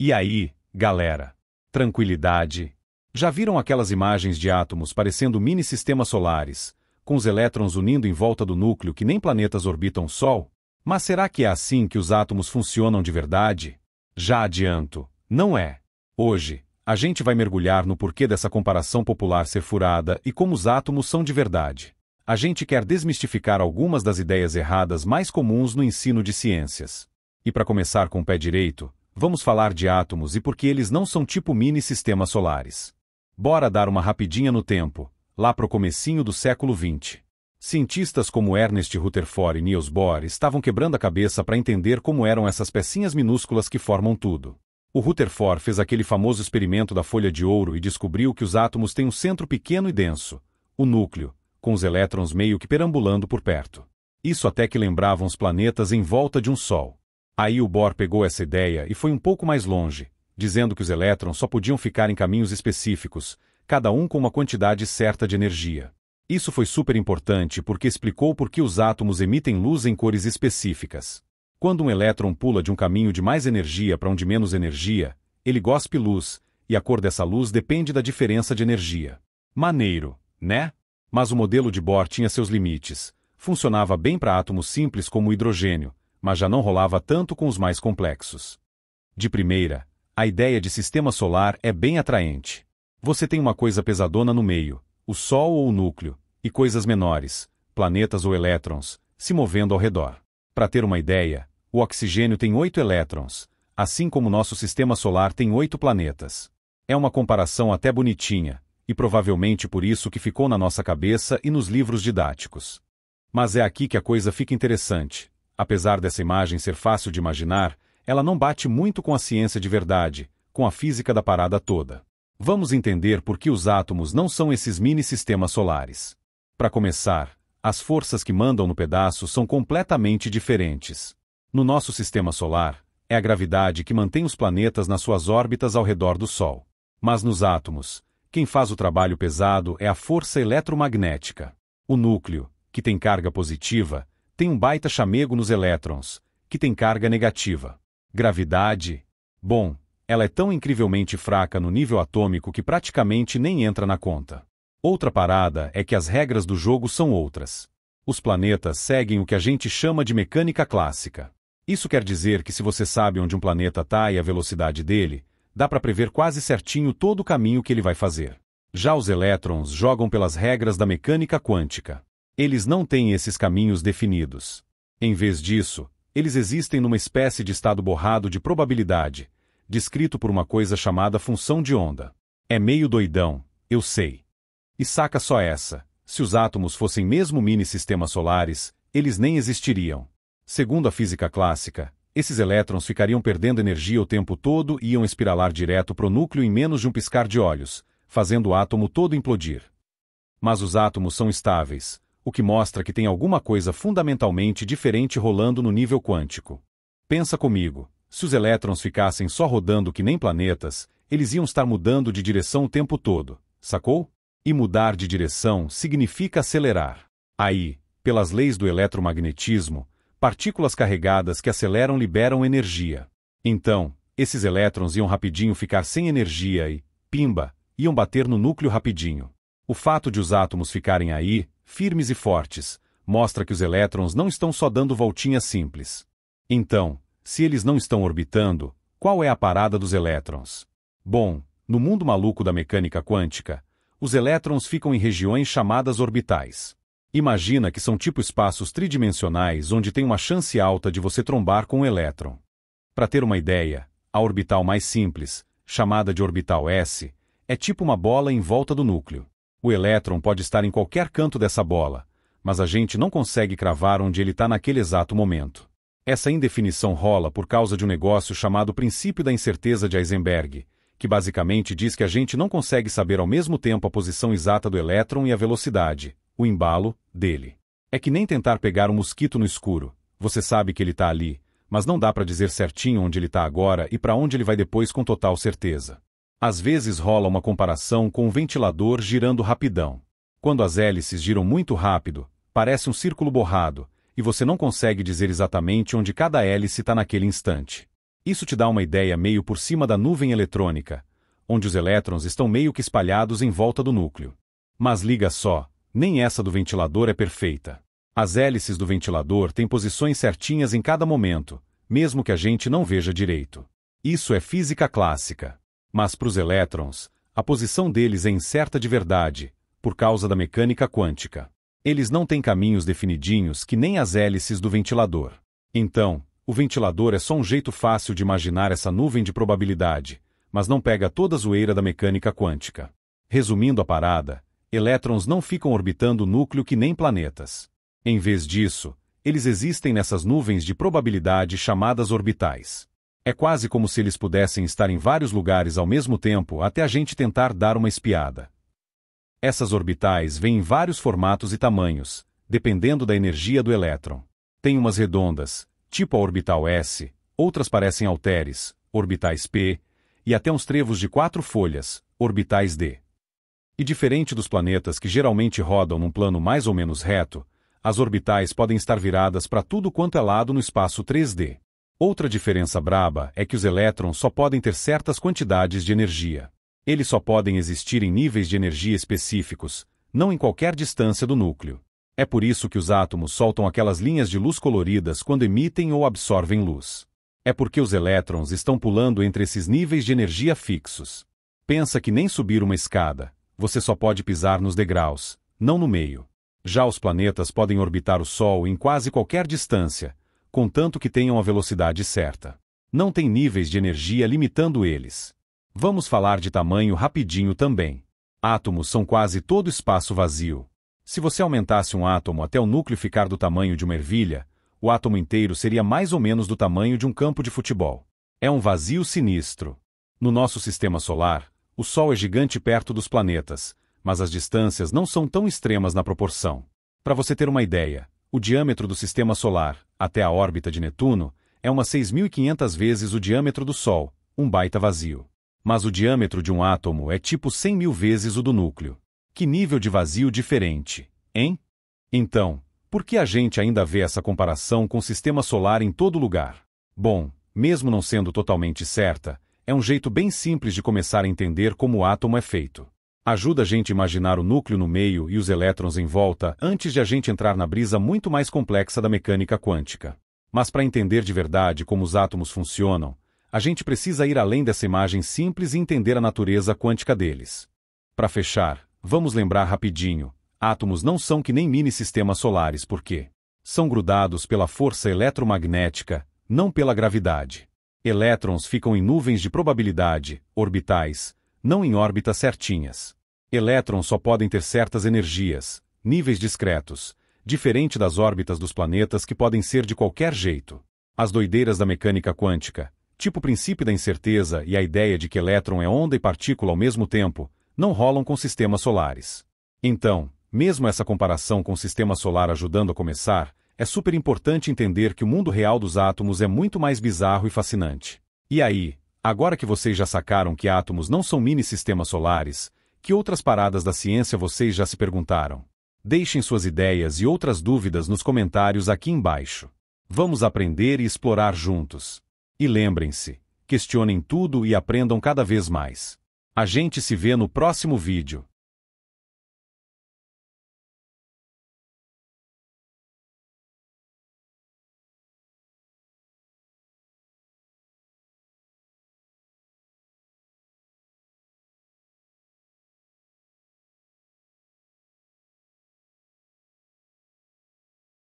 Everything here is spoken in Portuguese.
E aí, galera? Tranquilidade? Já viram aquelas imagens de átomos parecendo mini-sistemas solares, com os elétrons unindo em volta do núcleo que nem planetas orbitam o Sol? Mas será que é assim que os átomos funcionam de verdade? Já adianto, não é. Hoje, a gente vai mergulhar no porquê dessa comparação popular ser furada e como os átomos são de verdade. A gente quer desmistificar algumas das ideias erradas mais comuns no ensino de ciências. E para começar com o pé direito, vamos falar de átomos e por que eles não são tipo mini-sistemas solares. Bora dar uma rapidinha no tempo, lá pro comecinho do século XX. Cientistas como Ernest Rutherford e Niels Bohr estavam quebrando a cabeça para entender como eram essas pecinhas minúsculas que formam tudo. O Rutherford fez aquele famoso experimento da folha de ouro e descobriu que os átomos têm um centro pequeno e denso, o núcleo, com os elétrons meio que perambulando por perto. Isso até que lembravam os planetas em volta de um Sol. Aí o Bohr pegou essa ideia e foi um pouco mais longe, dizendo que os elétrons só podiam ficar em caminhos específicos, cada um com uma quantidade certa de energia. Isso foi super importante porque explicou por que os átomos emitem luz em cores específicas. Quando um elétron pula de um caminho de mais energia para um de menos energia, ele gospe luz, e a cor dessa luz depende da diferença de energia. Maneiro, né? Mas o modelo de Bohr tinha seus limites. Funcionava bem para átomos simples como o hidrogênio, mas já não rolava tanto com os mais complexos. De primeira, a ideia de sistema solar é bem atraente. Você tem uma coisa pesadona no meio, o Sol ou o núcleo, e coisas menores, planetas ou elétrons, se movendo ao redor. Para ter uma ideia, o oxigênio tem 8 elétrons, assim como nosso sistema solar tem 8 planetas. É uma comparação até bonitinha, e provavelmente por isso que ficou na nossa cabeça e nos livros didáticos. Mas é aqui que a coisa fica interessante. Apesar dessa imagem ser fácil de imaginar, ela não bate muito com a ciência de verdade, com a física da parada toda. Vamos entender por que os átomos não são esses mini-sistemas solares. Para começar, as forças que mandam no pedaço são completamente diferentes. No nosso sistema solar, é a gravidade que mantém os planetas nas suas órbitas ao redor do Sol. Mas nos átomos, quem faz o trabalho pesado é a força eletromagnética. O núcleo, que tem carga positiva, tem um baita chamego nos elétrons, que tem carga negativa. Gravidade? Bom, ela é tão incrivelmente fraca no nível atômico que praticamente nem entra na conta. Outra parada é que as regras do jogo são outras. Os planetas seguem o que a gente chama de mecânica clássica. Isso quer dizer que se você sabe onde um planeta está e a velocidade dele, dá para prever quase certinho todo o caminho que ele vai fazer. Já os elétrons jogam pelas regras da mecânica quântica. Eles não têm esses caminhos definidos. Em vez disso, eles existem numa espécie de estado borrado de probabilidade, descrito por uma coisa chamada função de onda. É meio doidão, eu sei. E saca só essa, se os átomos fossem mesmo mini-sistemas solares, eles nem existiriam. Segundo a física clássica, esses elétrons ficariam perdendo energia o tempo todo e iam espiralar direto pro núcleo em menos de um piscar de olhos, fazendo o átomo todo implodir. Mas os átomos são estáveis, o que mostra que tem alguma coisa fundamentalmente diferente rolando no nível quântico. Pensa comigo, se os elétrons ficassem só rodando que nem planetas, eles iam estar mudando de direção o tempo todo, sacou? E mudar de direção significa acelerar. Aí, pelas leis do eletromagnetismo, partículas carregadas que aceleram liberam energia. Então, esses elétrons iam rapidinho ficar sem energia e, pimba, iam bater no núcleo rapidinho. O fato de os átomos ficarem aí, firmes e fortes, mostra que os elétrons não estão só dando voltinhas simples. Então, se eles não estão orbitando, qual é a parada dos elétrons? Bom, no mundo maluco da mecânica quântica, os elétrons ficam em regiões chamadas orbitais. Imagina que são tipo espaços tridimensionais onde tem uma chance alta de você trombar com um elétron. Para ter uma ideia, a orbital mais simples, chamada de orbital S, é tipo uma bola em volta do núcleo. O elétron pode estar em qualquer canto dessa bola, mas a gente não consegue cravar onde ele está naquele exato momento. Essa indefinição rola por causa de um negócio chamado princípio da incerteza de Heisenberg, que basicamente diz que a gente não consegue saber ao mesmo tempo a posição exata do elétron e a velocidade, o embalo, dele. É que nem tentar pegar um mosquito no escuro. Você sabe que ele está ali, mas não dá para dizer certinho onde ele está agora e para onde ele vai depois com total certeza. Às vezes rola uma comparação com um ventilador girando rapidão. Quando as hélices giram muito rápido, parece um círculo borrado, e você não consegue dizer exatamente onde cada hélice está naquele instante. Isso te dá uma ideia meio por cima da nuvem eletrônica, onde os elétrons estão meio que espalhados em volta do núcleo. Mas liga só, nem essa do ventilador é perfeita. As hélices do ventilador têm posições certinhas em cada momento, mesmo que a gente não veja direito. Isso é física clássica. Mas para os elétrons, a posição deles é incerta de verdade, por causa da mecânica quântica. Eles não têm caminhos definidinhos que nem as hélices do ventilador. Então, o ventilador é só um jeito fácil de imaginar essa nuvem de probabilidade, mas não pega toda a zoeira da mecânica quântica. Resumindo a parada, elétrons não ficam orbitando o núcleo que nem planetas. Em vez disso, eles existem nessas nuvens de probabilidade chamadas orbitais. É quase como se eles pudessem estar em vários lugares ao mesmo tempo até a gente tentar dar uma espiada. Essas orbitais vêm em vários formatos e tamanhos, dependendo da energia do elétron. Tem umas redondas, tipo a orbital S, outras parecem halteres, orbitais P, e até uns trevos de 4 folhas, orbitais D. E diferente dos planetas que geralmente rodam num plano mais ou menos reto, as orbitais podem estar viradas para tudo quanto é lado no espaço 3D. Outra diferença braba é que os elétrons só podem ter certas quantidades de energia. Eles só podem existir em níveis de energia específicos, não em qualquer distância do núcleo. É por isso que os átomos soltam aquelas linhas de luz coloridas quando emitem ou absorvem luz. É porque os elétrons estão pulando entre esses níveis de energia fixos. Pensa que nem subir uma escada, você só pode pisar nos degraus, não no meio. Já os planetas podem orbitar o Sol em quase qualquer distância, contanto que tenham a velocidade certa. Não tem níveis de energia limitando eles. Vamos falar de tamanho rapidinho também. Átomos são quase todo espaço vazio. Se você aumentasse um átomo até o núcleo ficar do tamanho de uma ervilha, o átomo inteiro seria mais ou menos do tamanho de um campo de futebol. É um vazio sinistro. No nosso sistema solar, o Sol é gigante perto dos planetas, mas as distâncias não são tão extremas na proporção. Para você ter uma ideia, o diâmetro do sistema solar, até a órbita de Netuno, é umas 6.500 vezes o diâmetro do Sol, um baita vazio. Mas o diâmetro de um átomo é tipo 100.000 vezes o do núcleo. Que nível de vazio diferente, hein? Então, por que a gente ainda vê essa comparação com o sistema solar em todo lugar? Bom, mesmo não sendo totalmente certa, é um jeito bem simples de começar a entender como o átomo é feito. Ajuda a gente a imaginar o núcleo no meio e os elétrons em volta antes de a gente entrar na brisa muito mais complexa da mecânica quântica. Mas para entender de verdade como os átomos funcionam, a gente precisa ir além dessa imagem simples e entender a natureza quântica deles. Para fechar, vamos lembrar rapidinho, átomos não são que nem mini-sistemas solares porque são grudados pela força eletromagnética, não pela gravidade. Elétrons ficam em nuvens de probabilidade, orbitais, não em órbitas certinhas. Elétrons só podem ter certas energias, níveis discretos, diferente das órbitas dos planetas que podem ser de qualquer jeito. As doideiras da mecânica quântica, tipo o princípio da incerteza e a ideia de que elétron é onda e partícula ao mesmo tempo, não rolam com sistemas solares. Então, mesmo essa comparação com o sistema solar ajudando a começar, é super importante entender que o mundo real dos átomos é muito mais bizarro e fascinante. E aí, agora que vocês já sacaram que átomos não são mini-sistemas solares, que outras paradas da ciência vocês já se perguntaram? Deixem suas ideias e outras dúvidas nos comentários aqui embaixo. Vamos aprender e explorar juntos. E lembrem-se, questionem tudo e aprendam cada vez mais. A gente se vê no próximo vídeo.